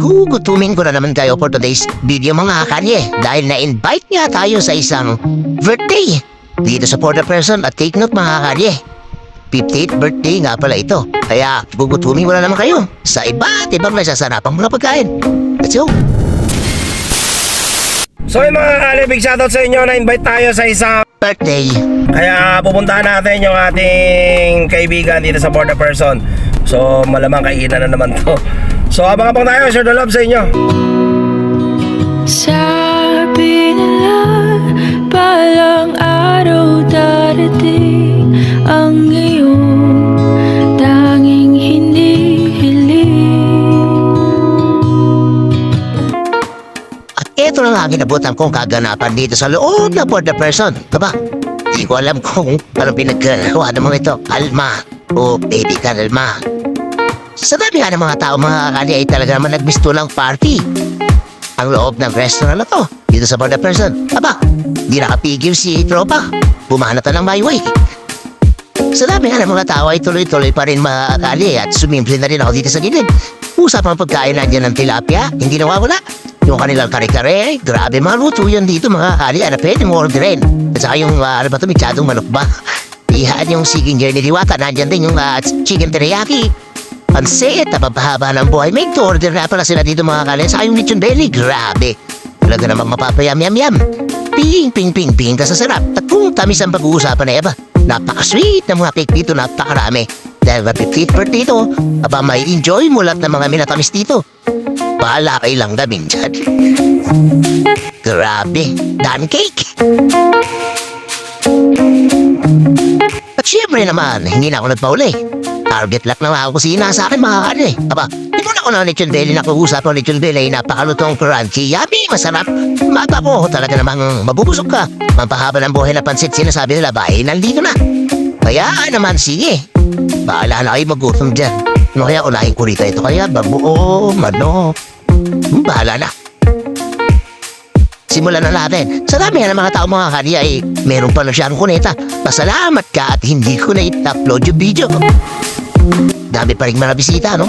Gugutumin ko na naman kayo for today's video mga kalye dahil na-invite nga tayo sa isang birthday dito sa Porta Person at take note mga kalye. 58th birthday nga pala ito. Kaya gugutumin ko na naman kayo sa iba't ibang nasasarapang mga pagkain. Let's go! So yung mga kali, big shoutout sa inyo. Na-invite tayo sa isang Birthday. kaya pupuntahan natin yung ating kaibigan dito sa Porta Person. So malamang kainan na naman to. So abang-abang tayo, share the love sa inyo. Sabi nila, balang araw darating ang iyong tanging hindi hiling. At ito na nga ginabutan kong kaganapan dito sa loob ng Porta Person. Kaba, di ko alam kung anong pinagkagawa ng mga ito. Alma o baby kalma. Sa dami nga ng mga tao mga kakali ay talaga naman nagmistulang party ang loob ng restaurant na to dito sa Porta Person. Aba, di nakapigil si tropa. Bumanat na ng my way. Sa dami nga ng mga tao ay tuloy-tuloy pa rin mga kakali at sumimple na rin ako dito sa gilid. Usapang pagkain nandiyan ng tilapia, hindi nawawala. Yung kanilang kare-kare, grabe mga luto yan dito mga kakali. Ano pwede mo orderin? At saka yung ano ba ito, mitsadong manok ba? Ihaan yung siging ni Diwata, nandiyan din yung chicken teriyaki. Pansit, napapahaba ng buhay. May order na pala sila dito mga kakali. Saka yung lechon belly, grabe. Talaga namang mapapayam-yam-yam. Ping-ping-ping-ping ka sa sarap. At kung tamis ang pag-uusapan na iba, napaka-sweet ng mga cake dito, napakarami. Dahil 50th birthday dito, aba may enjoy mo lahat ng mga minatamis dito. Bahala kayo lang daming dyan. Grabe, dami cake. At syempre naman, hindi na ako nagpauli. Target lock na mga kusina sa akin mga kane. Aba, di mo na ako ng lechon belly na kung-usap ng lechon belly, napakalutong crunchy, yummy, masarap. Mata ko, talaga namang mabubusog ka. Mampahaba ng buhay na pansit, sinasabi nila ba, nandito na. Kaya naman, sige. Bahala na kayo magutom dyan. Ano kaya unahin ko rito ito kaya, babuo, manok. Bahala na. Simulan na natin. Sa dami ng mga tao mga kani ay meron pa na siyang kuneta. Pasalamat ka at hindi ko na i-upload yung video. Dami pa rin mga bisita, no?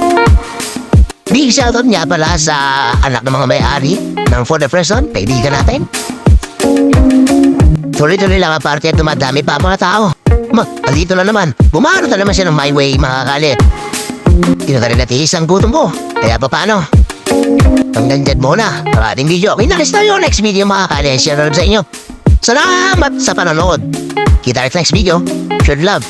Big shoutout niya pala sa anak ng mga may-ari ng For the Person, kaibigan natin. Tuloy-tuloy lang ang party at dumadami pa mga tao. Andito na naman. Bumanot na naman siya ng my way, mga kali. Tinutari natin isang gutom ko. Kaya pa paano? Hanggang dyan muna ang ating video. Kinalis tayo next video mga kali. Share na love sa inyo. Salamat sa panonood. Kita rin next video. Share love.